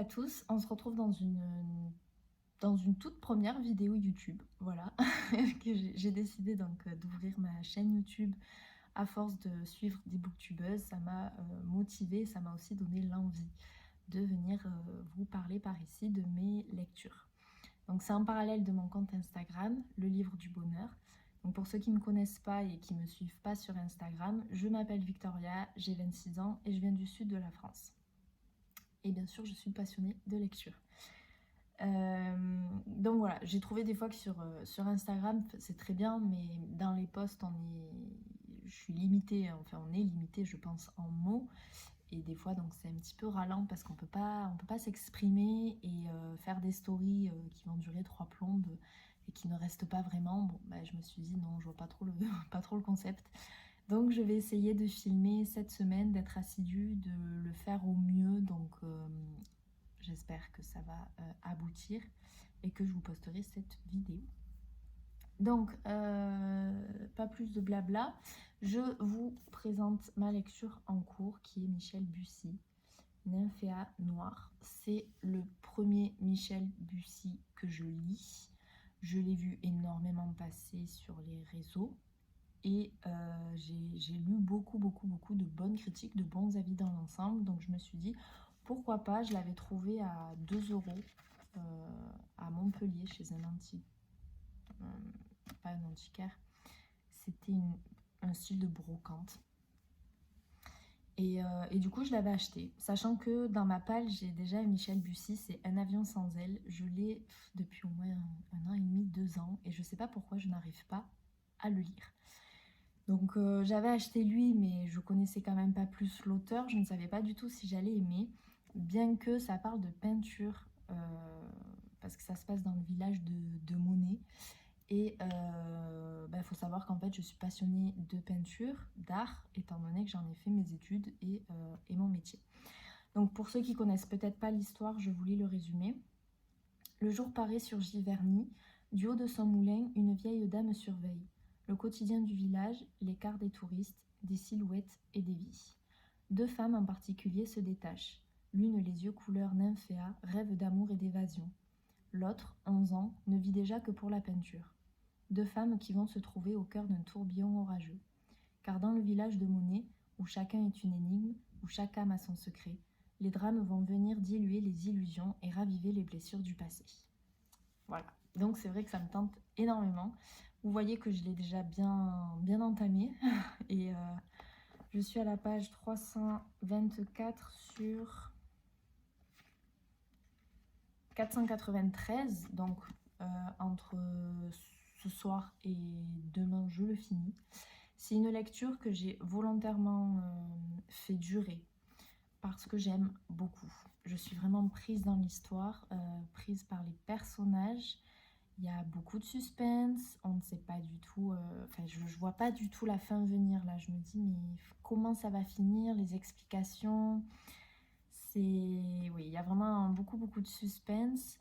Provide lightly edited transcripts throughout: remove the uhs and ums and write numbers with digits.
à tous, on se retrouve dans une toute première vidéo YouTube, voilà, que j'ai décidé donc d'ouvrir ma chaîne YouTube à force de suivre des booktubeuses. Ça m'a motivée, ça m'a aussi donné l'envie de venir vous parler par ici de mes lectures. Donc c'est en parallèle de mon compte Instagram, Le Livre du Bonheur. Donc pour ceux qui ne me connaissent pas et qui ne me suivent pas sur Instagram, je m'appelle Victoria, j'ai 26 ans et je viens du sud de la France. Et bien sûr, je suis passionnée de lecture. Donc voilà, j'ai trouvé des fois que sur Instagram, c'est très bien, mais dans les posts, je suis limitée, enfin on est limité, je pense, en mots. Et des fois, donc c'est un petit peu ralent parce qu'on peut pas s'exprimer et faire des stories qui vont durer 3 plombes et qui ne restent pas vraiment. Bon, bah, je me suis dit non, je vois pas trop pas trop le concept. Donc je vais essayer de filmer cette semaine, d'être assidue, de le faire au mieux. Donc j'espère que ça va aboutir et que je vous posterai cette vidéo. Donc, pas plus de blabla, je vous présente ma lecture en cours qui est Michel Bussy, Nymphéa Noire. C'est le premier Michel Bussy que je lis. Je l'ai vu énormément passer sur les réseaux et j'ai lu beaucoup de bonnes critiques, de bons avis dans l'ensemble. Donc je me suis dit, pourquoi pas, je l'avais trouvé à 2 € à Montpellier chez un pas un antiquaire, c'était un style de brocante. Et du coup, je l'avais acheté, sachant que dans ma palle, j'ai déjà Michel Bussy, c'est Un avion sans aile. Je l'ai depuis au moins un an et demi, 2 ans, et je sais pas pourquoi je n'arrive pas à le lire. Donc j'avais acheté lui, mais je connaissais quand même pas plus l'auteur, je ne savais pas du tout si j'allais aimer, bien que ça parle de peinture, parce que ça se passe dans le village de Monet. Et faut savoir qu'en fait je suis passionnée de peinture, d'art, étant donné que j'en ai fait mes études et mon métier. Donc pour ceux qui connaissent peut-être pas l'histoire, je vous lis le résumé. Le jour paraît sur Giverny, du haut de son moulin, une vieille dame surveille le quotidien du village, les quarts des touristes, des silhouettes et des vies. 2 femmes en particulier se détachent. L'une, les yeux couleur nymphéa, rêve d'amour et d'évasion. L'autre, 11 ans, ne vit déjà que pour la peinture. 2 femmes qui vont se trouver au cœur d'un tourbillon orageux. Car dans le village de Monet, où chacun est une énigme, où chaque âme a son secret, les drames vont venir diluer les illusions et raviver les blessures du passé. Voilà, donc c'est vrai que ça me tente énormément. Vous voyez que je l'ai déjà bien entamé et je suis à la page 324 sur 493, donc entre ce soir et demain je le finis. C'est une lecture que j'ai volontairement fait durer parce que j'aime beaucoup. Je suis vraiment prise dans l'histoire, prise par les personnages. Il y a beaucoup de suspense, on ne sait pas du tout, je vois pas du tout la fin venir là. Je me dis mais comment ça va finir, les explications. Oui, il y a vraiment beaucoup de suspense.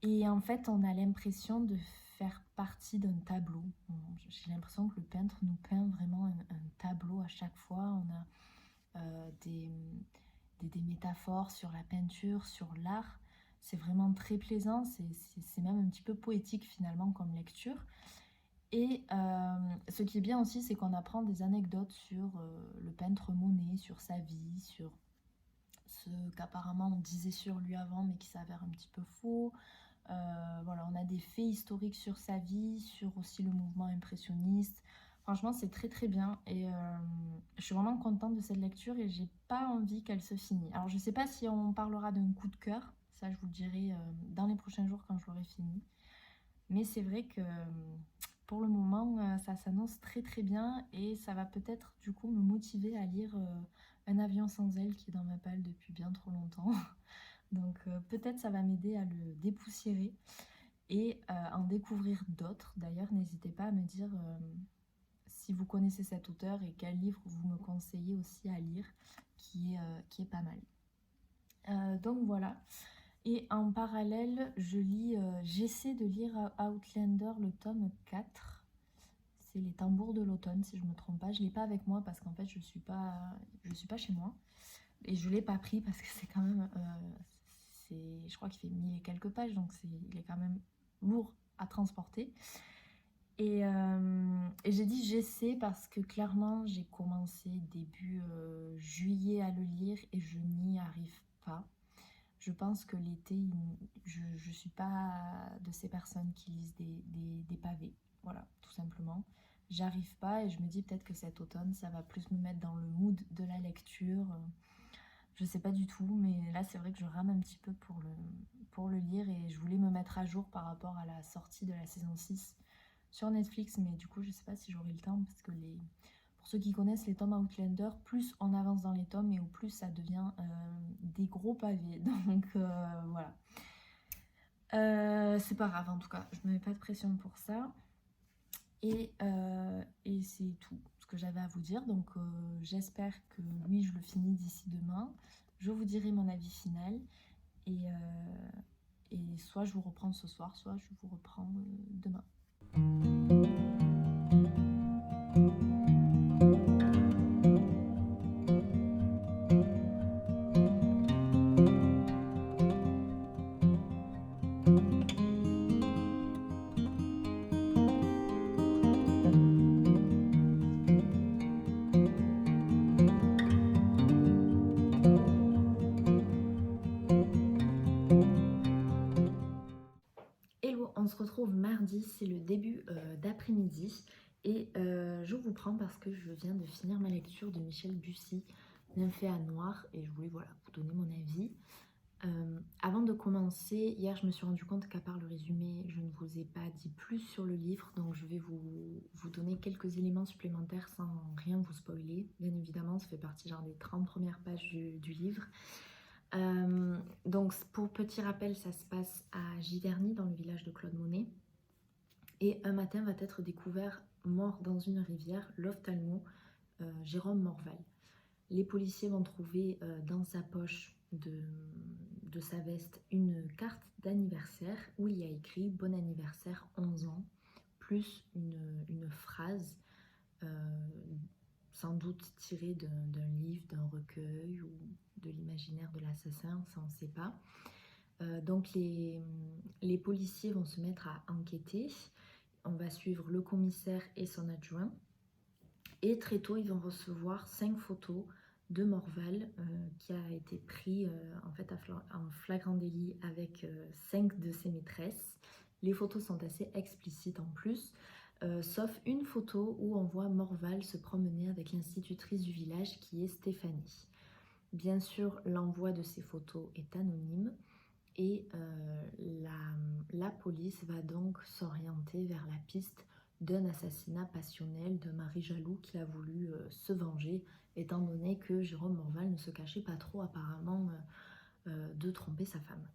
Et en fait, on a l'impression de faire partie d'un tableau. J'ai l'impression que le peintre nous peint vraiment un tableau à chaque fois. On a des métaphores sur la peinture, sur l'art. C'est vraiment très plaisant. C'est même un petit peu poétique finalement comme lecture. Et ce qui est bien aussi, c'est qu'on apprend des anecdotes sur le peintre Monet, sur sa vie, sur ce qu'apparemment on disait sur lui avant mais qui s'avère un petit peu faux. Voilà, on a des faits historiques sur sa vie, sur aussi le mouvement impressionniste. Franchement, c'est très bien et je suis vraiment contente de cette lecture et j'ai pas envie qu'elle se finisse. Alors, je sais pas si on parlera d'un coup de cœur, ça je vous le dirai dans les prochains jours quand je l'aurai fini. Mais c'est vrai que pour le moment, ça s'annonce très bien et ça va peut-être du coup me motiver à lire Un avion sans aile qui est dans ma palle depuis bien trop longtemps. Donc peut-être ça va m'aider à le dépoussiérer et en découvrir d'autres. D'ailleurs, n'hésitez pas à me dire si vous connaissez cet auteur et quel livre vous me conseillez aussi à lire qui est pas mal. Donc voilà. Et en parallèle, j'essaie de lire Outlander, le tome 4. C'est Les Tambours de l'automne, si je ne me trompe pas. Je ne l'ai pas avec moi parce qu'en fait, je suis pas chez moi. Et je ne l'ai pas pris parce que c'est quand même... je crois qu'il fait 1000 et quelques pages, donc il est quand même lourd à transporter. Et j'ai dit j'essaie parce que clairement j'ai commencé début juillet à le lire et je n'y arrive pas. Je pense que l'été, je suis pas de ces personnes qui lisent des pavés. Voilà, tout simplement. J'arrive pas et je me dis peut-être que cet automne, ça va plus me mettre dans le mood de la lecture. Je sais pas du tout, mais là c'est vrai que je rame un petit peu pour le lire et je voulais me mettre à jour par rapport à la sortie de la saison 6 sur Netflix, mais du coup je sais pas si j'aurai le temps parce que pour ceux qui connaissent les tomes Outlander, plus on avance dans les tomes et au plus ça devient des gros pavés, donc voilà. C'est pas grave en tout cas, je me mets pas de pression pour ça. Et c'est tout ce que j'avais à vous dire, donc j'espère que lui je le finis d'ici demain. Je vous dirai mon avis final et soit je vous reprends ce soir, soit je vous reprends demain. Hello, on se retrouve mardi, c'est le début d'après-midi et je vous prends parce que je viens de finir ma lecture de Michel Bussy, Nymphéa Noire, et je voulais voilà, vous donner mon avis. Avant de commencer, hier je me suis rendu compte qu'à part le résumé, je ne vous ai pas dit plus sur le livre, donc je vais vous donner quelques éléments supplémentaires sans rien vous spoiler. Bien évidemment, ça fait partie genre des 30 premières pages du livre. Donc pour petit rappel, ça se passe à Giverny, dans le village de Claude Monet. Et un matin va être découvert mort dans une rivière l'ophtalmo Jérôme Morval. Les policiers vont trouver dans sa poche de sa veste une carte d'anniversaire où il y a écrit « Bon anniversaire, 11 ans », plus une phrase sans doute tirée d'un livre, d'un recueil ou de l'imaginaire de l'assassin, ça on ne sait pas. Donc les policiers vont se mettre à enquêter. On va suivre le commissaire et son adjoint. Et très tôt, ils vont recevoir 5 photos de Morval qui a été pris en fait en flagrant délit avec 5 de ses maîtresses. Les photos sont assez explicites en plus, sauf une photo où on voit Morval se promener avec l'institutrice du village qui est Stéphanie. Bien sûr, l'envoi de ces photos est anonyme et la police va donc s'orienter vers la piste d'un assassinat passionnel d'un mari jaloux qui a voulu se venger, étant donné que Jérôme Morval ne se cachait pas trop apparemment de tromper sa femme.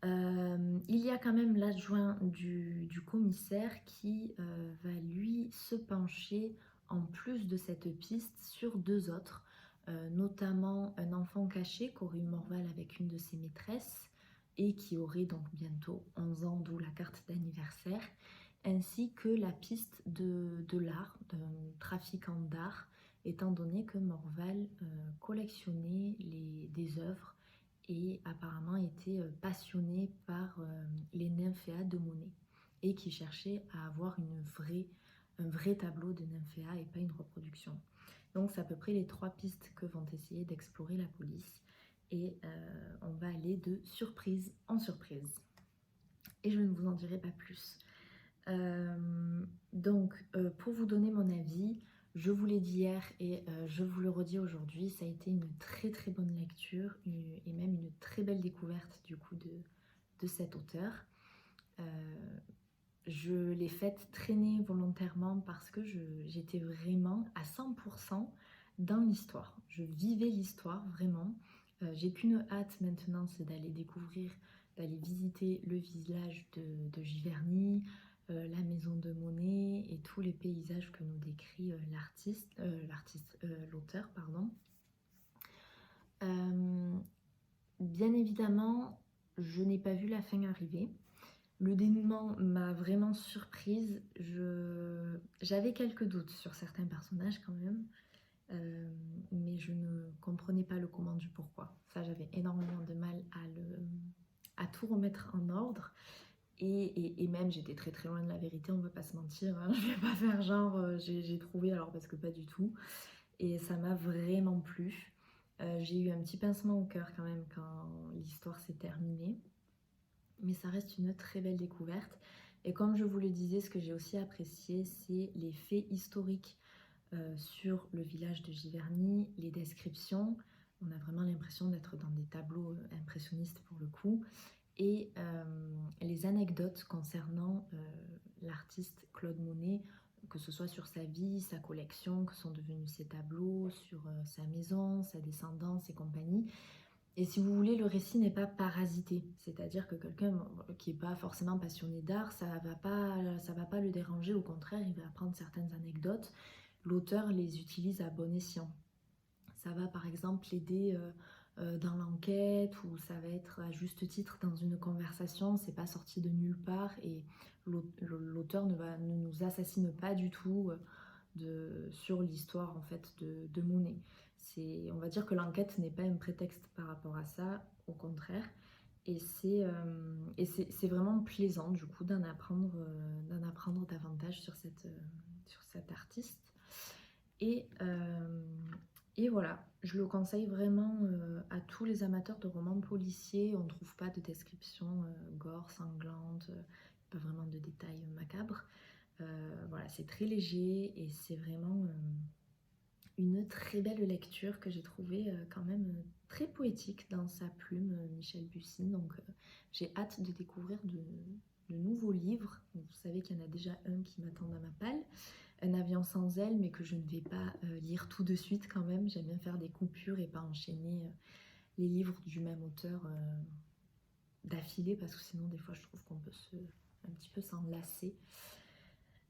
Il y a quand même l'adjoint du commissaire qui va lui se pencher en plus de cette piste sur 2 autres, notamment un enfant caché qu'aurait eu Morval avec une de ses maîtresses et qui aurait donc bientôt 11 ans, d'où la carte d'anniversaire, ainsi que la piste de l'art, d'un trafiquant d'art, étant donné que Morval collectionnait des œuvres et apparemment était passionné par les nymphéas de Monet et qui cherchait à avoir un vrai tableau de nymphéas et pas une reproduction. Donc c'est à peu près les 3 pistes que vont essayer d'explorer la police et on va aller de surprise en surprise. Et je ne vous en dirai pas plus. Pour vous donner mon avis, je vous l'ai dit hier et je vous le redis aujourd'hui, ça a été une très très bonne lecture et même une très belle découverte du coup de cet auteur. Je l'ai faite traîner volontairement parce que j'étais vraiment à 100% dans l'histoire. Je vivais l'histoire vraiment. J'ai qu'une hâte maintenant, c'est d'aller découvrir, d'aller visiter le village de Giverny, la maison de Monet et tous les paysages que nous décrit l'auteur, pardon. Bien évidemment, je n'ai pas vu la fin arriver. Le dénouement m'a vraiment surprise. J'avais quelques doutes sur certains personnages quand même. mais je ne comprenais pas le comment du pourquoi. Ça, j'avais énormément de mal à tout remettre en ordre. Et même, j'étais très très loin de la vérité, on ne va pas se mentir, hein. Je vais pas faire genre j'ai trouvé, alors parce que pas du tout. Et ça m'a vraiment plu. J'ai eu un petit pincement au cœur quand même quand l'histoire s'est terminée. Mais ça reste une très belle découverte. Et comme je vous le disais, ce que j'ai aussi apprécié, c'est les faits historiques sur le village de Giverny, les descriptions. On a vraiment l'impression d'être dans des tableaux impressionnistes pour le coup. Et les anecdotes concernant l'artiste Claude Monet, que ce soit sur sa vie, sa collection, que sont devenus ses tableaux, sur sa maison, sa descendance et compagnie. Et si vous voulez, le récit n'est pas parasité, c'est-à-dire que quelqu'un qui n'est pas forcément passionné d'art, ça va pas le déranger, au contraire, il va apprendre certaines anecdotes. L'auteur les utilise à bon escient. Ça va par exemple l'aider dans l'enquête, ou ça va être à juste titre dans une conversation, c'est pas sorti de nulle part, et l'auteur ne nous assassine pas du tout sur l'histoire en fait de Monet. On va dire que l'enquête n'est pas un prétexte par rapport à ça, au contraire. Et c'est vraiment plaisant du coup d'en apprendre davantage sur cet artiste. Et, euh, et voilà, je le conseille vraiment à tous les amateurs de romans policiers. On ne trouve pas de description gore, sanglante, pas vraiment de détails macabres. Voilà, c'est très léger et c'est vraiment une très belle lecture que j'ai trouvée quand même très poétique dans sa plume, Michel Bussy. Donc j'ai hâte de découvrir de nouveaux livres. Vous savez qu'il y en a déjà un qui m'attend à ma palle, Un avion sans aile, mais que je ne vais pas lire tout de suite quand même. J'aime bien faire des coupures et pas enchaîner les livres du même auteur d'affilée, parce que sinon des fois je trouve qu'on peut un petit peu s'en lasser.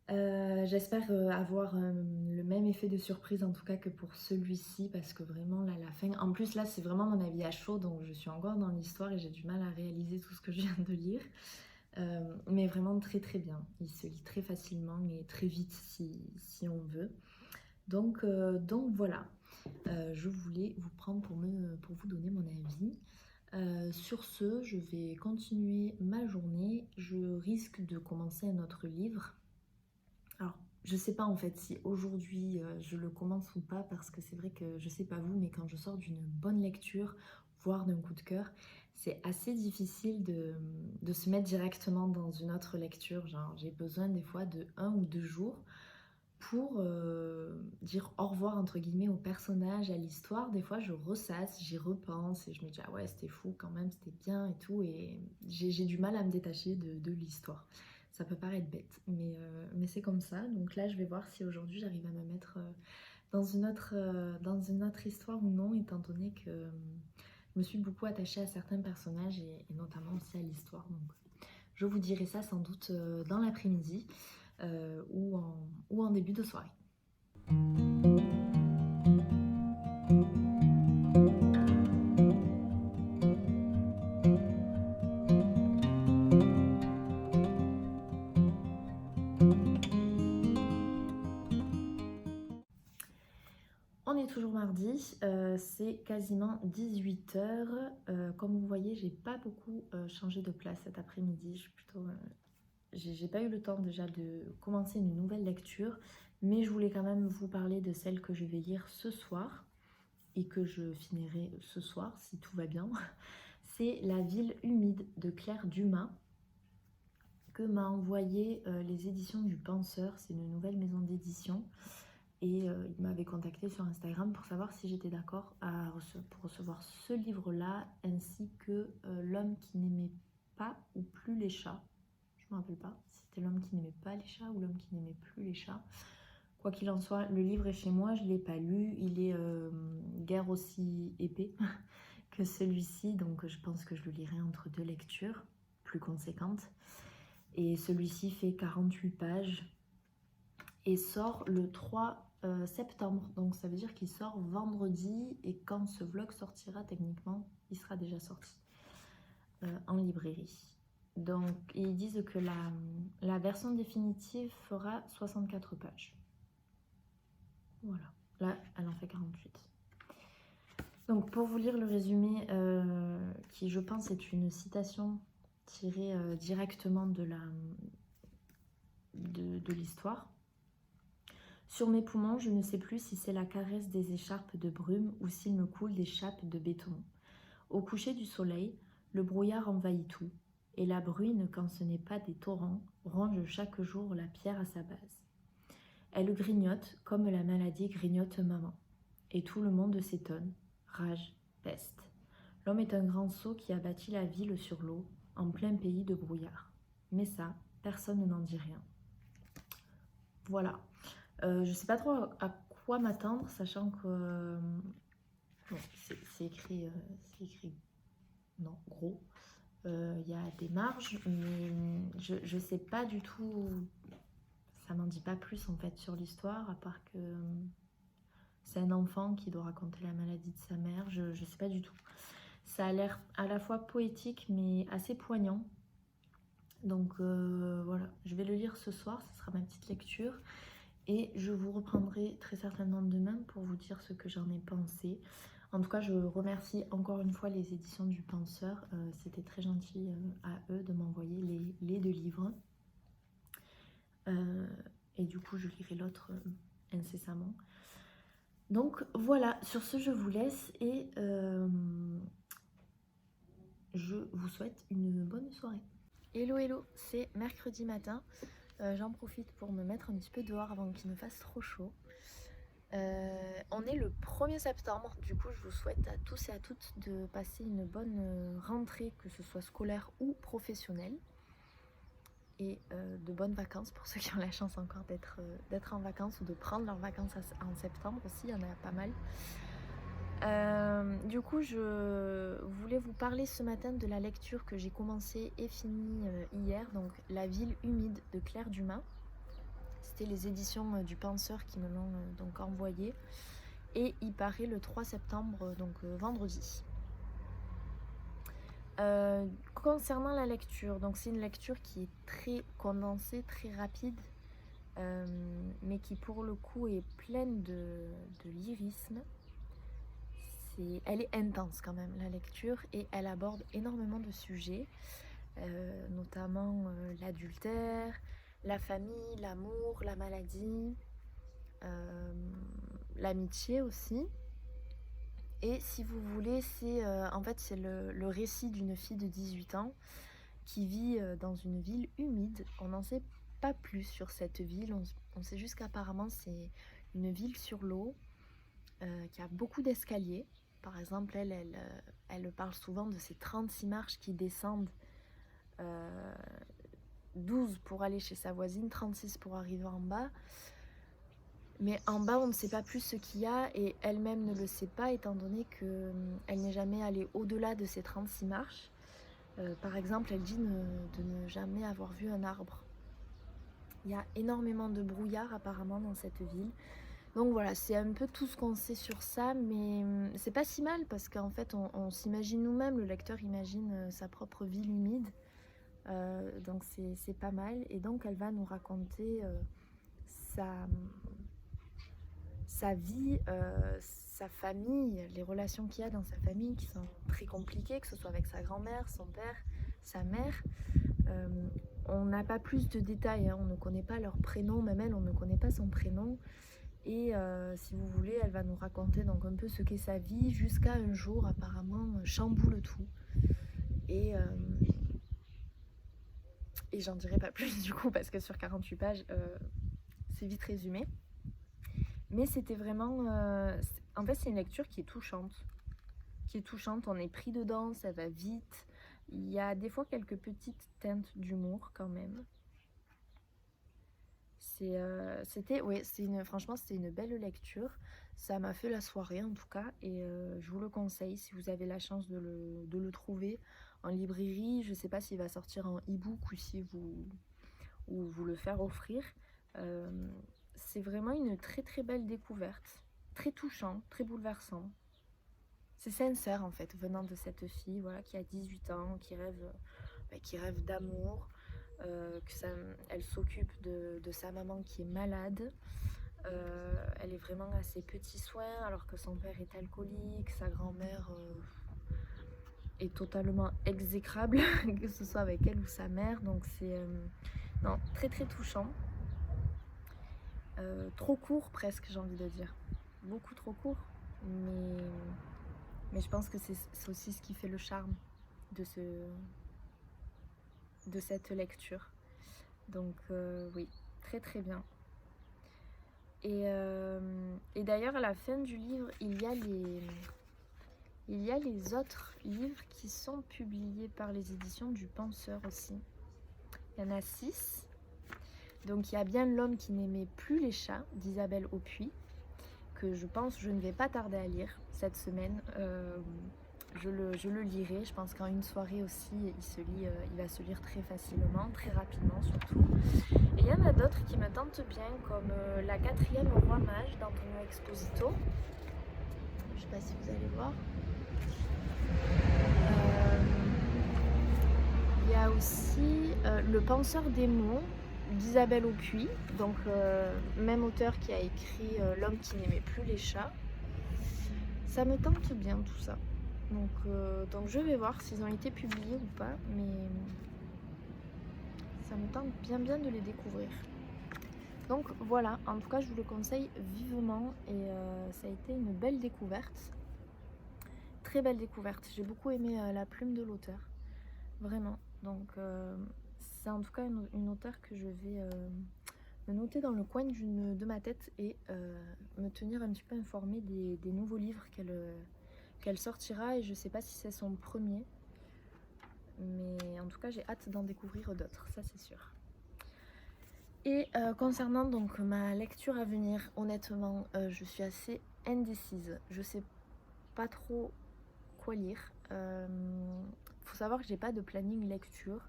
J'espère avoir le même effet de surprise en tout cas que pour celui-ci, parce que vraiment là, la fin, en plus là c'est vraiment mon avis à chaud, donc je suis encore dans l'histoire et j'ai du mal à réaliser tout ce que je viens de lire. Mais vraiment très très bien, il se lit très facilement et très vite si on veut. Donc voilà, je voulais vous prendre pour vous donner mon avis. Sur ce, je vais continuer ma journée. Je risque de commencer un autre livre. Alors, je sais pas en fait si aujourd'hui je le commence ou pas, parce que c'est vrai que je sais pas vous, mais quand je sors d'une bonne lecture, voire d'un coup de cœur, c'est assez difficile de se mettre directement dans une autre lecture. Genre, j'ai besoin des fois de 1 ou 2 jours pour dire au revoir entre guillemets au personnage, à l'histoire. Des fois je ressasse, j'y repense et je me dis ah ouais c'était fou quand même, c'était bien et tout, et j'ai du mal à me détacher de l'histoire. Ça peut paraître bête, mais c'est comme ça. Donc là je vais voir si aujourd'hui j'arrive à me mettre dans une autre histoire ou non, étant donné que je me suis beaucoup attachée à certains personnages et notamment aussi à l'histoire. Donc je vous dirai ça sans doute dans l'après-midi ou en début de soirée. On est toujours mardi, c'est quasiment 18 h. Comme vous voyez, j'ai pas beaucoup changé de place cet après-midi. Je suis plutôt, j'ai pas eu le temps déjà de commencer une nouvelle lecture, mais je voulais quand même vous parler de celle que je vais lire ce soir et que je finirai ce soir si tout va bien. C'est La ville humide de Claire Dumas, que m'a envoyé les éditions du Penseur. C'est une nouvelle maison d'édition. Et il m'avait contacté sur Instagram pour savoir si j'étais d'accord pour recevoir ce livre-là, ainsi que L'homme qui n'aimait pas ou plus les chats. Je ne me rappelle pas si c'était L'homme qui n'aimait pas les chats ou L'homme qui n'aimait plus les chats. Quoi qu'il en soit, le livre est chez moi, je ne l'ai pas lu. Il est guère aussi épais que celui-ci, donc je pense que je le lirai entre 2 lectures plus conséquentes. Et celui-ci fait 48 pages et sort le 3 septembre, donc ça veut dire qu'il sort vendredi, et quand ce vlog sortira techniquement il sera déjà sorti en librairie. Donc ils disent que la version définitive fera 64 pages. Voilà, Là, elle en fait 48. Donc pour vous lire le résumé, qui je pense est une citation tirée directement de l'histoire. Sur mes poumons, je ne sais plus si c'est la caresse des écharpes de brume ou s'il me coule des chapes de béton. Au coucher du soleil, le brouillard envahit tout, et la bruine, quand ce n'est pas des torrents, ronge chaque jour la pierre à sa base. Elle grignote comme la maladie grignote maman, et tout le monde s'étonne. Rage, peste. L'homme est un grand sot qui a bâti la ville sur l'eau, en plein pays de brouillard. Mais ça, personne n'en dit rien. Voilà. Je sais pas trop à quoi m'attendre, sachant que bon, c'est écrit, non, gros. Il y a des marges, mais je sais pas du tout. Ça m'en dit pas plus en fait sur l'histoire, à part que c'est un enfant qui doit raconter la maladie de sa mère. Je sais pas du tout. Ça a l'air à la fois poétique, mais assez poignant. Donc voilà, je vais le lire ce soir, ce sera ma petite lecture. Et je vous reprendrai très certainement demain pour vous dire ce que j'en ai pensé. En tout cas, je remercie encore une fois les éditions du Penseur. C'était très gentil à eux de m'envoyer les 2 livres. Et du coup, je lirai l'autre incessamment. Donc voilà, sur ce, je vous laisse et je vous souhaite une bonne soirée. Hello, hello, c'est mercredi matin. J'en profite pour me mettre un petit peu dehors avant qu'il ne fasse trop chaud. On est le 1er septembre, du coup je vous souhaite à tous et à toutes de passer une bonne rentrée, que ce soit scolaire ou professionnelle, et de bonnes vacances pour ceux qui ont la chance encore d'être en vacances ou de prendre leurs vacances en septembre aussi, il y en a pas mal. Du coup je voulais vous parler ce matin de la lecture que j'ai commencée et finie hier, donc La ville humide de Claire Dumas. C'était les éditions du Penseur qui me l'ont donc envoyé, et il paraît le 3 septembre, donc vendredi. Concernant la lecture, donc c'est une lecture qui est très condensée, très rapide, mais qui pour le coup est pleine de lyrisme. Elle est intense quand même, la lecture, et elle aborde énormément de sujets, notamment l'adultère, la famille, l'amour, la maladie, l'amitié aussi. Et si vous voulez, c'est en fait c'est le récit d'une fille de 18 ans qui vit dans une ville humide. On n'en sait pas plus sur cette ville, on sait juste qu'apparemment c'est une ville sur l'eau, qui a beaucoup d'escaliers. Par exemple, elle parle souvent de ces 36 marches qui descendent, 12 pour aller chez sa voisine, 36 pour arriver en bas. Mais en bas, on ne sait pas plus ce qu'il y a, et elle-même ne le sait pas, étant donné qu'elle n'est jamais allée au-delà de ces 36 marches. Par exemple, elle dit de ne jamais avoir vu un arbre. Il y a énormément de brouillard apparemment dans cette ville. Donc voilà, c'est un peu tout ce qu'on sait sur ça, mais c'est pas si mal parce qu'en fait on s'imagine nous-mêmes, le lecteur imagine sa propre ville humide, donc c'est pas mal. Et donc elle va nous raconter sa vie, sa famille, les relations qu'il y a dans sa famille qui sont très compliquées, que ce soit avec sa grand-mère, son père, sa mère. On n'a pas plus de détails, hein, on ne connaît pas leur prénom, même elle, on ne connaît pas son prénom. Et si vous voulez, elle va nous raconter donc un peu ce qu'est sa vie, jusqu'à un jour apparemment chamboule tout. Et j'en dirai pas plus du coup, parce que sur 48 pages, c'est vite résumé. Mais c'était vraiment... en fait, c'est une lecture qui est touchante. On est pris dedans, ça va vite. Il y a des fois quelques petites teintes d'humour quand même. Franchement, c'était une belle lecture. Ça m'a fait la soirée en tout cas, et je vous le conseille si vous avez la chance de le trouver en librairie. Je sais pas s'il va sortir en e-book ou vous le faire offrir. C'est vraiment une très très belle découverte, très touchant, très bouleversant. C'est sincère en fait, venant de cette fille, voilà, qui a 18 ans, qui rêve d'amour. Elle s'occupe de sa maman qui est malade, Elle est vraiment à ses petits soins alors que son père est alcoolique, sa grand-mère est totalement exécrable, que ce soit avec elle ou sa mère. Donc c'est non, très très touchant. Trop court presque, j'ai envie de dire. Beaucoup trop court, mais je pense que c'est aussi ce qui fait le charme de, de cette lecture. Donc oui, très très bien. Et d'ailleurs à la fin du livre, il y a les autres livres qui sont publiés par les éditions du Penseur aussi. Il y en a 6. Donc il y a bien L'homme qui n'aimait plus les chats d'Isabelle Aupuy, que je pense je ne vais pas tarder à lire cette semaine. Je le lirai, je pense qu'en une soirée aussi il va se lire très facilement, très rapidement surtout. Et il y en a d'autres qui me tentent bien, comme La 4e roi mage d'Antonio Exposito. Je ne sais pas si vous allez voir. Il y a aussi Le penseur des mots d'Isabelle Aupuy, donc même auteur qui a écrit L'homme qui n'aimait plus les chats. Ça me tente bien tout ça. Donc je vais voir s'ils ont été publiés ou pas, mais ça me tente bien de les découvrir. Donc voilà, en tout cas je vous le conseille vivement et ça a été une belle découverte. Très belle découverte, j'ai beaucoup aimé la plume de l'auteur, vraiment. Donc c'est en tout cas une auteure que je vais me noter dans le coin de ma tête et me tenir un petit peu informée des nouveaux livres qu'elle sortira. Et je sais pas si c'est son premier, mais en tout cas j'ai hâte d'en découvrir d'autres, ça c'est sûr. Et concernant donc ma lecture à venir, honnêtement je suis assez indécise, je sais pas trop quoi lire. Faut savoir que j'ai pas de planning lecture,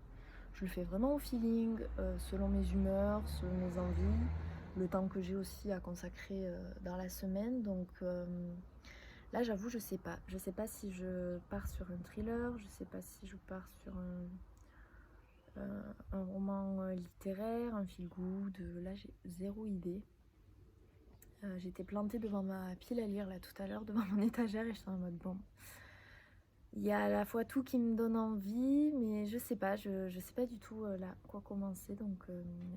je le fais vraiment au feeling, selon mes humeurs, selon mes envies, le temps que j'ai aussi à consacrer dans la semaine. Donc là j'avoue je sais pas si je pars sur un thriller, je sais pas si je pars sur un roman littéraire, un feel good. Là j'ai zéro idée. J'étais plantée devant ma pile à lire là tout à l'heure, devant mon étagère, et j'étais en mode bon, il y a à la fois tout qui me donne envie, mais je sais pas du tout là quoi commencer. Donc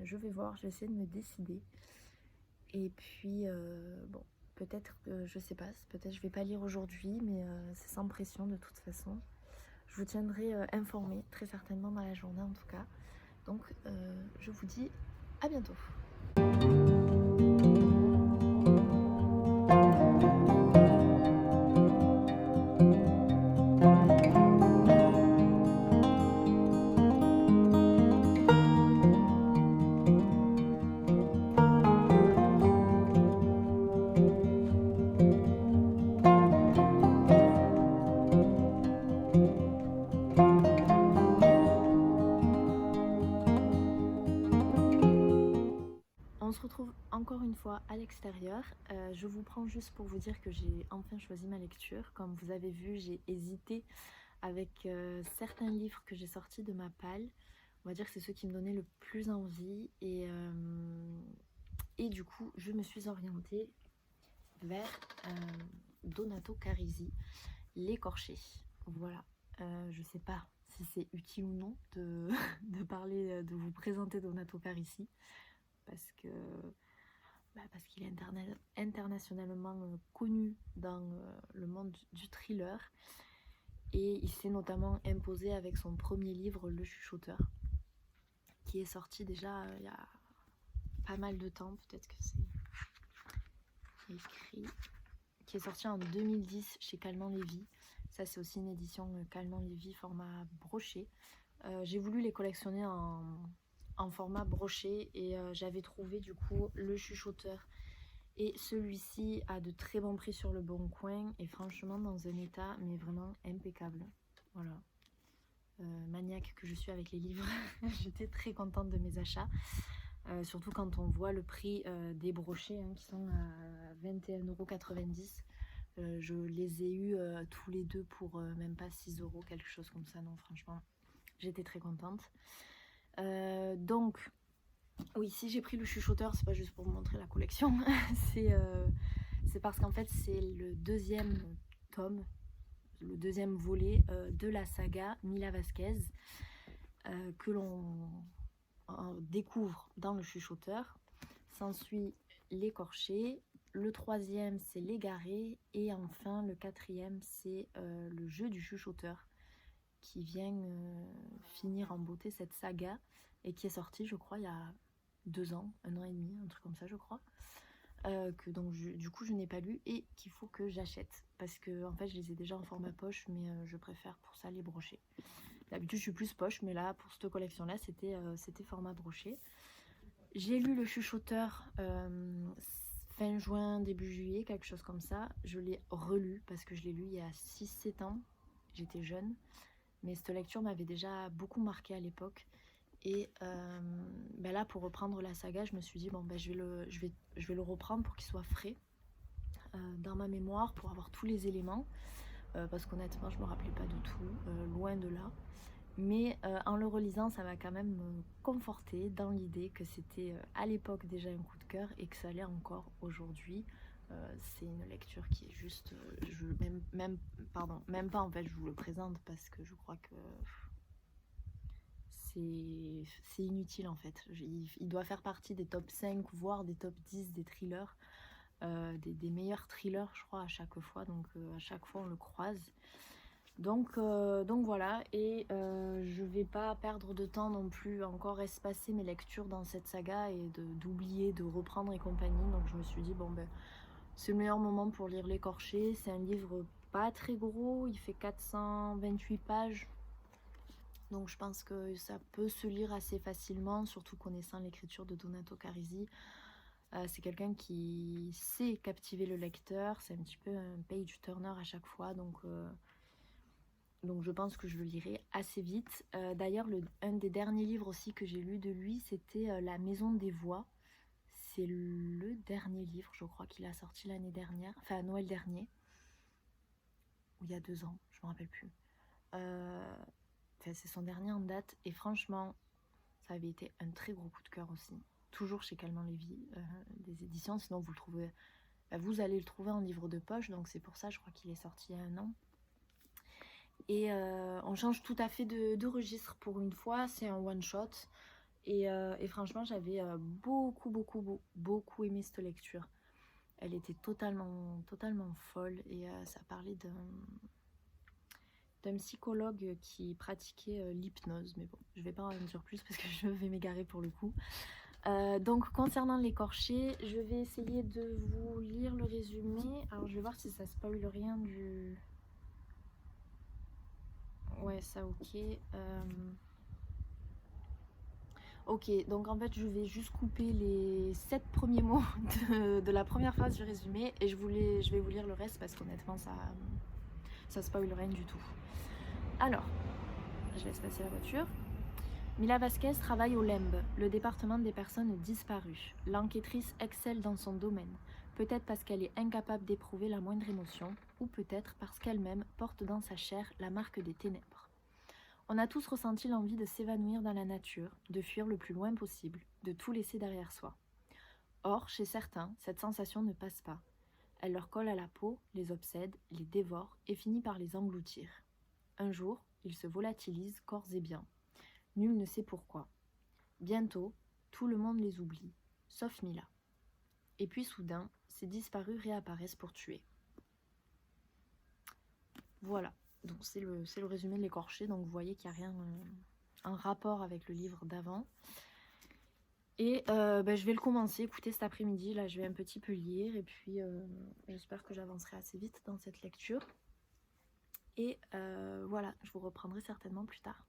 je vais voir, je vais essayer de me décider. Et puis bon, peut-être que je sais pas, peut-être je vais pas lire aujourd'hui, mais c'est sans pression de toute façon. Je vous tiendrai informée très certainement dans la journée en tout cas. Donc je vous dis à bientôt. On se retrouve encore une fois à l'extérieur. Je vous prends juste pour vous dire que j'ai enfin choisi ma lecture. Comme vous avez vu, j'ai hésité avec certains livres que j'ai sortis de ma palle. On va dire que c'est ceux qui me donnaient le plus envie. Et du coup, je me suis orientée vers Donato Carisi, L'écorché. Voilà. Je sais pas si c'est utile ou non de parler, de vous présenter Donato Carisi, parce qu'il est internationalement connu dans le monde du thriller. Et il s'est notamment imposé avec son premier livre, Le Chuchoteur, qui est sorti déjà il y a pas mal de temps, peut-être que c'est écrit, qui est sorti en 2010 chez Calment-Lévy. Ça c'est aussi une édition Calment-Lévy format broché. J'ai voulu les collectionner en format broché et j'avais trouvé du coup Le Chuchoteur et celui-ci a de très bons prix sur le Bon Coin et franchement dans un état mais vraiment impeccable. Voilà. Maniaque que je suis avec les livres, j'étais très contente de mes achats. Surtout quand on voit le prix des brochets qui sont à 21,90 €. Je les ai eus tous les deux pour même pas 6 €, quelque chose comme ça. Non, franchement, j'étais très contente. Donc, Oui, si j'ai pris le chuchoteur, c'est pas juste pour vous montrer la collection, c'est parce qu'en fait c'est le deuxième tome, le deuxième volet de la saga Mila Vasquez que l'on découvre dans le chuchoteur. S'ensuit l'écorché, le troisième c'est l'égaré et enfin le quatrième c'est le jeu du chuchoteur qui vient finir en beauté cette saga et qui est sorti je crois il y a 2 ans, 1 an et demi, un truc comme ça je crois, que donc du coup je n'ai pas lu et qu'il faut que j'achète parce que en fait je les ai déjà en format poche mais je préfère pour ça les brocher. D'habitude je suis plus poche mais là pour cette collection là c'était format broché. J'ai lu le chuchoteur fin juin, début juillet, quelque chose comme ça. Je l'ai relu parce que je l'ai lu il y a 6-7 ans, j'étais jeune. Mais cette lecture m'avait déjà beaucoup marqué à l'époque. Et là, pour reprendre la saga, je me suis dit, bon, je vais le reprendre pour qu'il soit frais dans ma mémoire, pour avoir tous les éléments. Parce qu'honnêtement, je ne me rappelais pas du tout, loin de là. Mais en le relisant, ça m'a quand même conforté dans l'idée que c'était à l'époque déjà un coup de cœur et que ça l'est encore aujourd'hui. C'est une lecture qui est juste, même pas en fait, je vous le présente parce que je crois que c'est inutile en fait. Il doit faire partie des top 5 voire des top 10 des thrillers, des meilleurs thrillers je crois à chaque fois, donc à chaque fois on le croise. Donc voilà, et je vais pas perdre de temps non plus, encore espacer mes lectures dans cette saga et d'oublier, de reprendre et compagnie. Donc je me suis dit, bon c'est le meilleur moment pour lire l'écorché. C'est un livre pas très gros, il fait 428 pages. Donc je pense que ça peut se lire assez facilement, surtout connaissant l'écriture de Donato Carisi. C'est quelqu'un qui sait captiver le lecteur, c'est un petit peu un page turner à chaque fois, donc je pense que je le lirai assez vite. D'ailleurs, un des derniers livres aussi que j'ai lu de lui, c'était La Maison des Voix. C'est le dernier livre, je crois qu'il a sorti l'année dernière, enfin à Noël dernier, ou il y a 2 ans, je me rappelle plus. C'est son dernier en date, et franchement, ça avait été un très gros coup de cœur aussi. Toujours chez Calment Lévy, des éditions, sinon vous le trouvez, vous allez le trouver en livre de poche, donc c'est pour ça, je crois qu'il est sorti il y a 1 an. Et on change tout à fait de registre pour une fois, c'est un one shot. Et franchement, j'avais beaucoup aimé cette lecture. Elle était totalement folle et ça parlait d'un psychologue qui pratiquait l'hypnose. Mais bon, je vais pas en dire plus parce que je vais m'égarer pour le coup. Donc concernant l'écorché, je vais essayer de vous lire le résumé. Alors je vais voir si ça spoil rien du... Ouais, ça ok. Ok, donc en fait je vais juste couper les 7 premiers mots de la première phrase du résumé et je vais vous lire le reste parce qu'honnêtement ça spoil rien du tout. Alors, je laisse passer la voiture. Mila Vasquez travaille au LEMB, le département des personnes disparues. L'enquêtrice excelle dans son domaine, peut-être parce qu'elle est incapable d'éprouver la moindre émotion, ou peut-être parce qu'elle-même porte dans sa chair la marque des ténèbres. On a tous ressenti l'envie de s'évanouir dans la nature, de fuir le plus loin possible, de tout laisser derrière soi. Or, chez certains, cette sensation ne passe pas. Elle leur colle à la peau, les obsède, les dévore et finit par les engloutir. Un jour, ils se volatilisent corps et biens. Nul ne sait pourquoi. Bientôt, tout le monde les oublie, sauf Mila. Et puis soudain, ces disparus réapparaissent pour tuer. Voilà. Donc c'est le résumé de l'écorché, donc vous voyez qu'il n'y a rien en rapport avec le livre d'avant. Et je vais le commencer, écoutez, cet après-midi, là je vais un petit peu lire, et puis j'espère que j'avancerai assez vite dans cette lecture. Et voilà, je vous reprendrai certainement plus tard.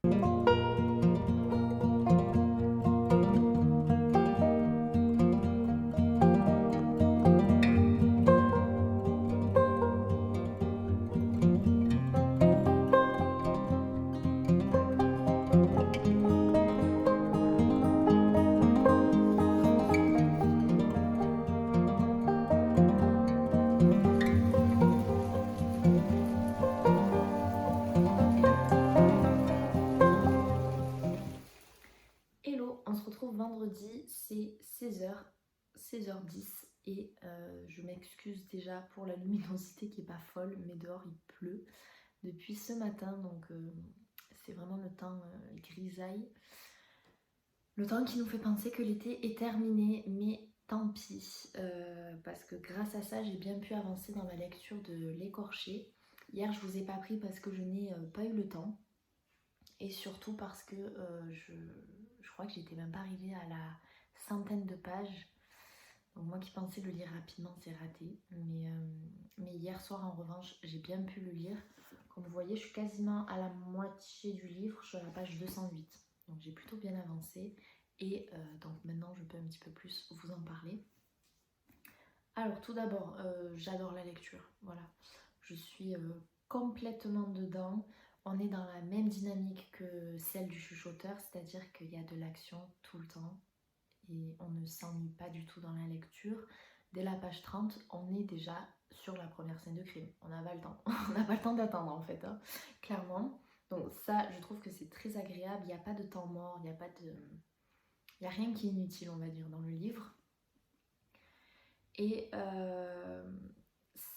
Hello, on se retrouve vendredi, c'est 16h10 et je m'excuse déjà pour la luminosité qui est pas folle, mais dehors il pleut depuis ce matin, donc c'est vraiment le temps grisaille. Le temps qui nous fait penser que l'été est terminé, mais tant pis, parce que grâce à ça j'ai bien pu avancer dans ma lecture de L'écorché. Hier je vous ai pas pris parce que je n'ai pas eu le temps. Et surtout parce que je crois que j'étais même pas arrivée à la centaine de pages. Donc moi qui pensais le lire rapidement, c'est raté. Mais hier soir en revanche, j'ai bien pu le lire. Comme vous voyez, je suis quasiment à la moitié du livre, je suis à la page 208. Donc j'ai plutôt bien avancé. Et donc maintenant, je peux un petit peu plus vous en parler. Alors tout d'abord, j'adore la lecture. Voilà, je suis complètement dedans. On est dans la même dynamique que celle du chuchoteur, c'est-à-dire qu'il y a de l'action tout le temps et on ne s'ennuie pas du tout dans la lecture. Dès la page 30, on est déjà sur la première scène de crime. On n'a pas le temps. On n'a pas le temps d'attendre en fait, hein, clairement. Donc ça, je trouve que c'est très agréable. Il n'y a pas de temps mort, il n'y a rien qui est inutile, on va dire, dans le livre. Et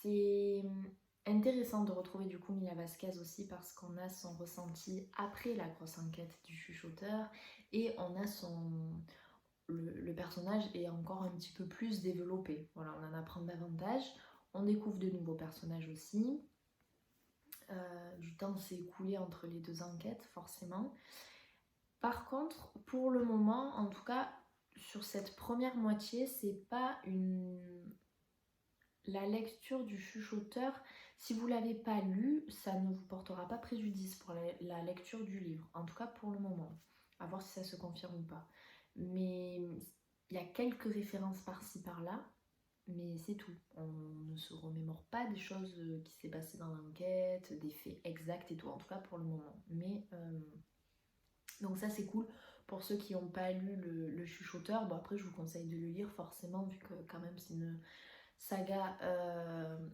c'est intéressant de retrouver du coup Mila Vasquez aussi parce qu'on a son ressenti après la grosse enquête du chuchoteur et on a le personnage est encore un petit peu plus développé. Voilà, on en apprend davantage. On découvre de nouveaux personnages aussi. Du temps s'est écoulé entre les deux enquêtes, forcément. Par contre, pour le moment, en tout cas, sur cette première moitié, c'est pas la lecture du chuchoteur. Si vous ne l'avez pas lu, ça ne vous portera pas préjudice pour la lecture du livre. En tout cas, pour le moment. À voir si ça se confirme ou pas. Mais il y a quelques références par-ci par-là, mais c'est tout. On ne se remémore pas des choses qui s'est passé dans l'enquête, des faits exacts et tout, en tout cas pour le moment. Mais donc ça c'est cool pour ceux qui n'ont pas lu le chuchoteur. Bon après je vous conseille de le lire forcément vu que quand même c'est une saga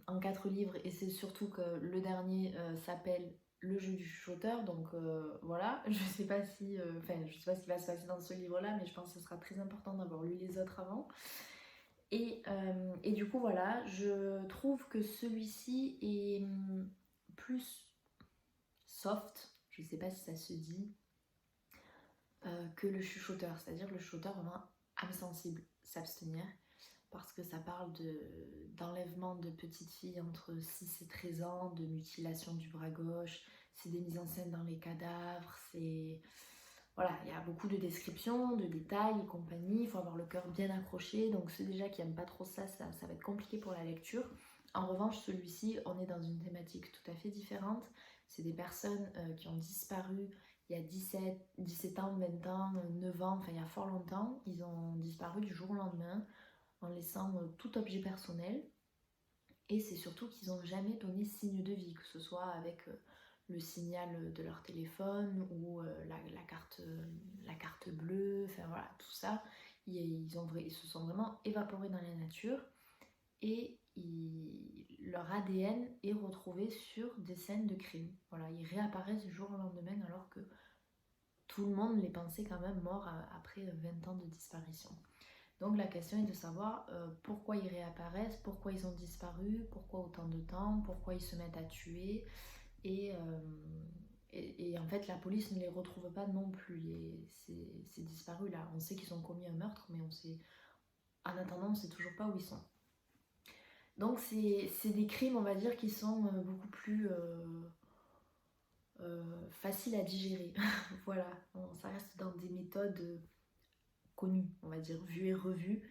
en 4 livres et c'est surtout que le dernier s'appelle Le jeu du chuchoteur, donc voilà, je sais pas si je sais pas ce qui va se passer dans ce livre là, mais je pense que ce sera très important d'avoir lu les autres avant. Et du coup voilà, je trouve que celui-ci est plus soft, je sais pas si ça se dit, que le chuchoteur, c'est-à-dire le chuchoteur vraiment âme sensible, s'abstenir, parce que ça parle d'enlèvement de petites filles entre 6 et 13 ans, de mutilation du bras gauche, c'est des mises en scène dans les cadavres, c'est... Voilà, il y a beaucoup de descriptions, de détails et compagnie, il faut avoir le cœur bien accroché, donc ceux déjà qui n'aiment pas trop ça, ça va être compliqué pour la lecture. En revanche, celui-ci, on est dans une thématique tout à fait différente, c'est des personnes qui ont disparu il y a 17 ans, 20 ans, 9 ans, enfin il y a fort longtemps, ils ont disparu du jour au lendemain, en laissant tout objet personnel. Et c'est surtout qu'ils n'ont jamais donné signe de vie, que ce soit avec le signal de leur téléphone ou la carte bleue, enfin voilà, tout ça. Ils se sont vraiment évaporés dans la nature et leur ADN est retrouvé sur des scènes de crime. Voilà, ils réapparaissent du jour au lendemain alors que tout le monde les pensait quand même morts après 20 ans de disparition. Donc la question est de savoir pourquoi ils réapparaissent, pourquoi ils ont disparu, pourquoi autant de temps, pourquoi ils se mettent à tuer. Et en fait la police ne les retrouve pas non plus, ces disparus là. On sait qu'ils ont commis un meurtre, mais en attendant on ne sait toujours pas où ils sont. Donc c'est des crimes on va dire qui sont beaucoup plus faciles à digérer. Voilà, ça reste dans des méthodes connues, on va dire, vues et revues.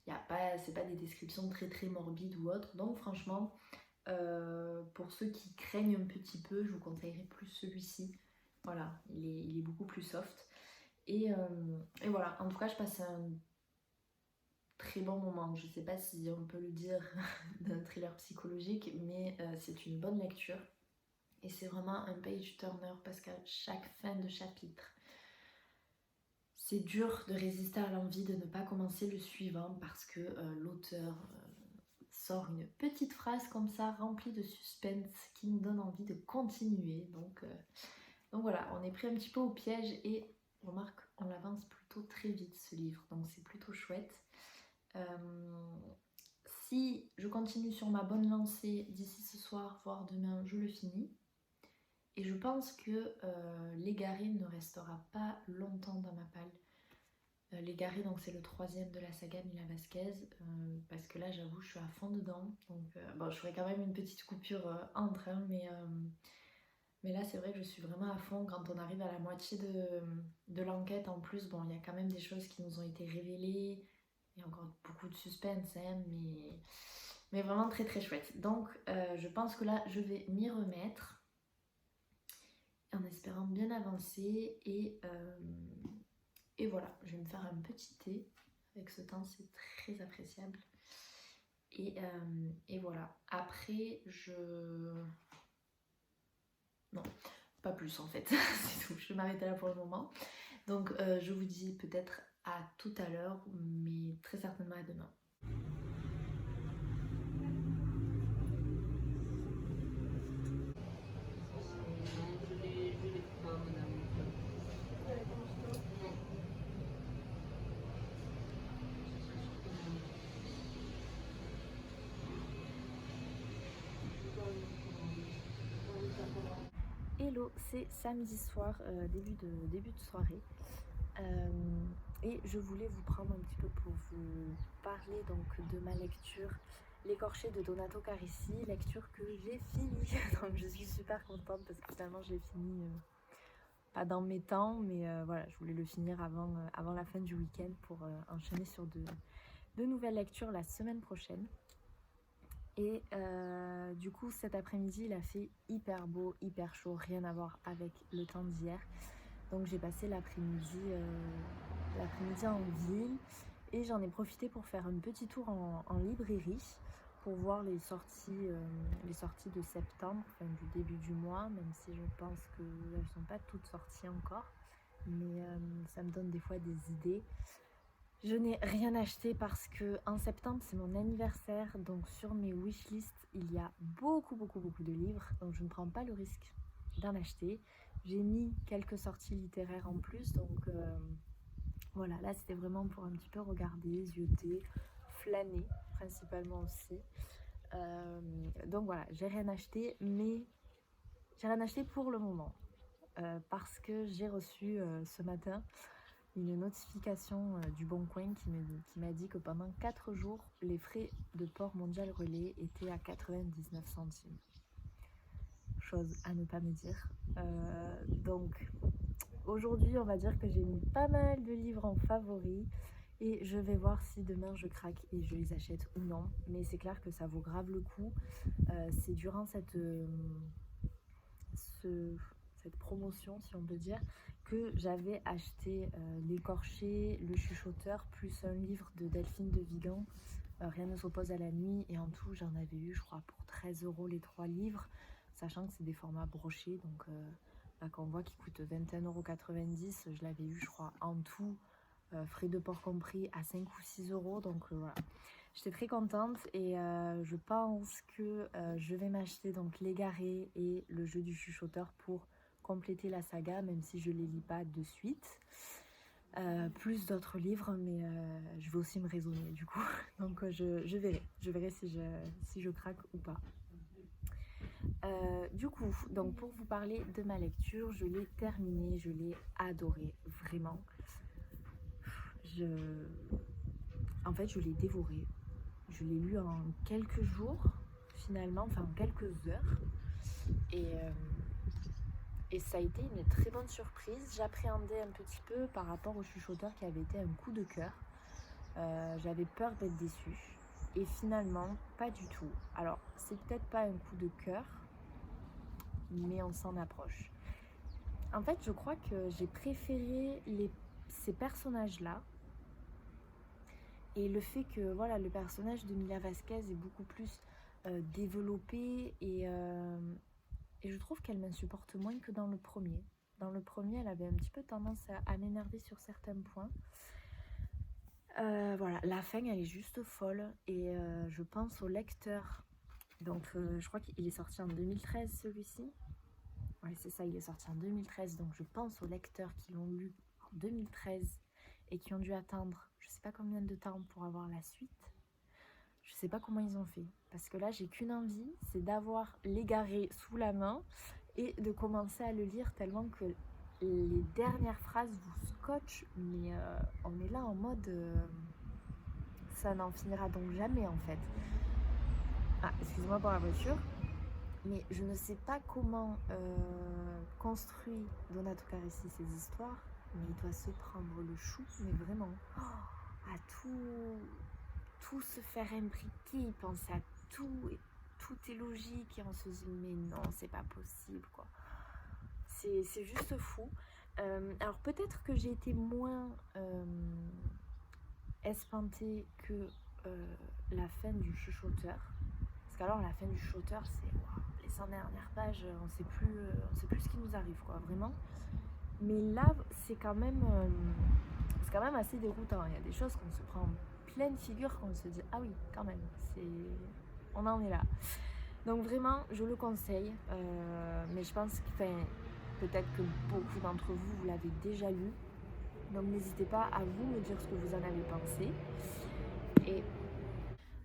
C'est pas des descriptions très très morbides ou autres, donc franchement pour ceux qui craignent un petit peu, je vous conseillerais plus celui-ci. Voilà, il est beaucoup plus soft et voilà, en tout cas je passe un très bon moment. Je sais pas si on peut le dire d'un thriller psychologique, mais c'est une bonne lecture et c'est vraiment un page turner parce qu'à chaque fin de chapitre c'est dur de résister à l'envie de ne pas commencer le suivant parce que l'auteur sort une petite phrase comme ça remplie de suspense qui nous donne envie de continuer. Donc voilà, on est pris un petit peu au piège et remarque, on avance plutôt plutôt très vite ce livre, donc c'est plutôt chouette. Si je continue sur ma bonne lancée d'ici ce soir, voire demain, je le finis. Et je pense que L'Égaré ne restera pas longtemps dans ma palle. L'Égaré, donc c'est le 3e de la saga Mila Vasquez, parce que là j'avoue je suis à fond dedans. Donc bon, je ferai quand même une petite coupure entre, hein, mais là c'est vrai que je suis vraiment à fond. Quand on arrive à la moitié de l'enquête, en plus, bon, il y a quand même des choses qui nous ont été révélées. Il y a encore beaucoup de suspense, hein, mais vraiment très très chouette. Donc je pense que là je vais m'y remettre en espérant bien avancer et voilà, je vais me faire un petit thé avec ce temps, c'est très appréciable. Et voilà, après non, pas plus en fait, c'est tout, je vais m'arrêter là pour le moment. Donc je vous dis peut-être à tout à l'heure, mais très certainement à demain. Hello, c'est samedi soir, début de soirée. Et je voulais vous prendre un petit peu pour vous parler donc de ma lecture L'écorché de Donato Carissi, lecture que j'ai finie. Donc je suis super contente parce que finalement j'ai fini pas dans mes temps, mais voilà, je voulais le finir avant la fin du week-end pour enchaîner sur de nouvelles lectures la semaine prochaine. Et du coup cet après-midi il a fait hyper beau, hyper chaud, rien à voir avec le temps d'hier. Donc j'ai passé l'après-midi en ville et j'en ai profité pour faire un petit tour en librairie pour voir les sorties de septembre, enfin du début du mois, même si je pense qu'elles ne sont pas toutes sorties encore, mais ça me donne des fois des idées. Je n'ai rien acheté parce que en septembre c'est mon anniversaire, donc sur mes wishlists il y a beaucoup de livres, donc je ne prends pas le risque d'en acheter. J'ai mis quelques sorties littéraires en plus, donc voilà, là c'était vraiment pour un petit peu regarder, zioter, flâner principalement aussi. Donc voilà, j'ai rien acheté, mais j'ai rien acheté pour le moment parce que j'ai reçu ce matin une notification du Bon Coin qui m'a dit que pendant 4 jours, les frais de port mondial relais étaient à 99 centimes. Chose à ne pas me dire. Donc aujourd'hui, on va dire que j'ai mis pas mal de livres en favoris et je vais voir si demain je craque et je les achète ou non. Mais c'est clair que ça vaut grave le coup. C'est durant cette promotion, si on peut dire, que j'avais acheté L'écorché, Le chuchoteur, plus un livre de Delphine de Vigan, Rien ne s'oppose à la nuit, et en tout j'en avais eu je crois pour 13 € les 3 livres, sachant que c'est des formats brochés, donc là qu'on voit qu'ils coûtent 21,90 €, je l'avais eu je crois en tout, frais de port compris, à 5 ou 6 €, donc voilà. J'étais très contente et je pense que je vais m'acheter donc L'Égaré et Le jeu du chuchoteur pour compléter la saga, même si je ne les lis pas de suite. Plus d'autres livres, mais je vais aussi me raisonner du coup. Donc je verrai si je craque ou pas. Du coup, donc pour vous parler de ma lecture, je l'ai terminée, je l'ai adorée, vraiment. En fait, je l'ai dévorée. Je l'ai lu en quelques jours, finalement, enfin en quelques heures. Et ça a été une très bonne surprise. J'appréhendais un petit peu par rapport au chuchoteur qui avait été un coup de cœur. J'avais peur d'être déçue. Et finalement, pas du tout. Alors, c'est peut-être pas un coup de cœur, mais on s'en approche. En fait, je crois que j'ai préféré ces personnages-là. Et le fait que voilà, le personnage de Mila Vasquez est beaucoup plus développé et je trouve qu'elle m'insupporte moins que dans le premier. Dans le premier, elle avait un petit peu tendance à m'énerver sur certains points. Voilà, la fin, elle est juste folle et je pense au lecteur. Donc, je crois qu'il est sorti en 2013, celui-ci. Oui, c'est ça, il est sorti en 2013. Donc, je pense aux lecteurs qui l'ont lu en 2013 et qui ont dû attendre je sais pas combien de temps pour avoir la suite. Je sais pas comment ils ont fait, parce que là j'ai qu'une envie, c'est d'avoir l'égaré sous la main et de commencer à le lire, tellement que les dernières phrases vous scotchent, mais on est là en mode ça n'en finira donc jamais en fait. Ah, excusez-moi pour la voiture, mais je ne sais pas comment construit Donato Caressi ces histoires, mais il doit se prendre le chou, mais vraiment, à tout se faire imbriquer, penser à tout, et tout est logique, et on se dit mais non, c'est pas possible quoi. C'est juste fou. Alors peut-être que j'ai été moins espantée que la fin du chuchoteur, parce qu'alors la fin du chuchoteur c'est wow, les 100 dernières pages, on sait plus ce qui nous arrive quoi, vraiment. Mais là c'est quand même assez déroutant. Il y a des choses qu'on se prend en pleine figure, qu'on se dit ah oui quand même, on en est là. Donc vraiment je le conseille, mais je pense que peut-être que beaucoup d'entre vous, vous l'avez déjà lu, donc n'hésitez pas à vous me dire ce que vous en avez pensé. Et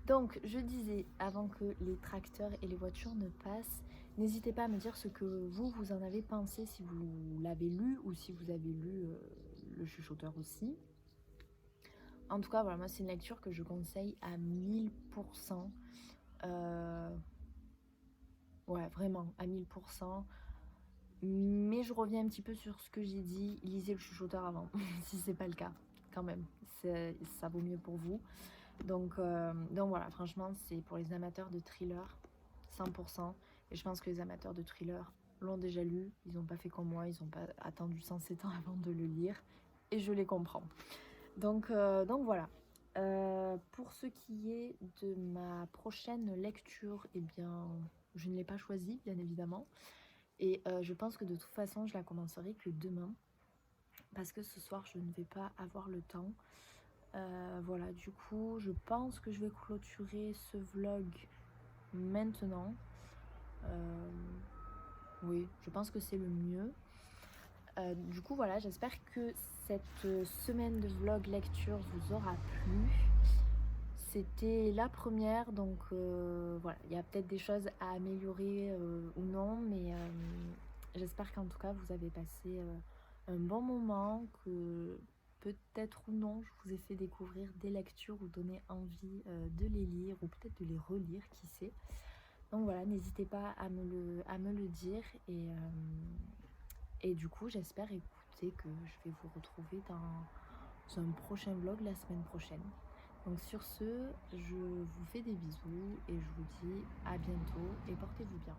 donc je disais, avant que les tracteurs et les voitures ne passent, n'hésitez pas à me dire ce que vous en avez pensé, si vous l'avez lu ou si vous avez lu le chuchoteur aussi. En tout cas voilà, moi c'est une lecture que je conseille à 1000%. Ouais, vraiment à 1000%. Mais je reviens un petit peu sur ce que j'ai dit, lisez le chuchoteur avant, si c'est pas le cas, quand même, ça vaut mieux pour vous. Donc voilà, franchement, c'est pour les amateurs de thriller, 100%. Et je pense que les amateurs de thriller l'ont déjà lu, ils n'ont pas fait comme moi, ils n'ont pas attendu 107 ans avant de le lire, et je les comprends. Donc voilà. Pour ce qui est de ma prochaine lecture, eh bien, je ne l'ai pas choisie, bien évidemment. Et je pense que de toute façon, je la commencerai que demain, parce que ce soir, je ne vais pas avoir le temps. Voilà, du coup, je pense que je vais clôturer ce vlog maintenant. Oui, je pense que c'est le mieux. Du coup, voilà, j'espère que cette semaine de vlog lecture vous aura plu. C'était la première, donc voilà, il y a peut-être des choses à améliorer ou non, mais j'espère qu'en tout cas vous avez passé un bon moment, que peut-être ou non je vous ai fait découvrir des lectures ou donner envie de les lire ou peut-être de les relire, qui sait. Donc voilà, n'hésitez pas à me le dire, et du coup j'espère, écoutez, que je vais vous retrouver dans un prochain vlog la semaine prochaine. Donc sur ce, je vous fais des bisous et je vous dis à bientôt et portez-vous bien.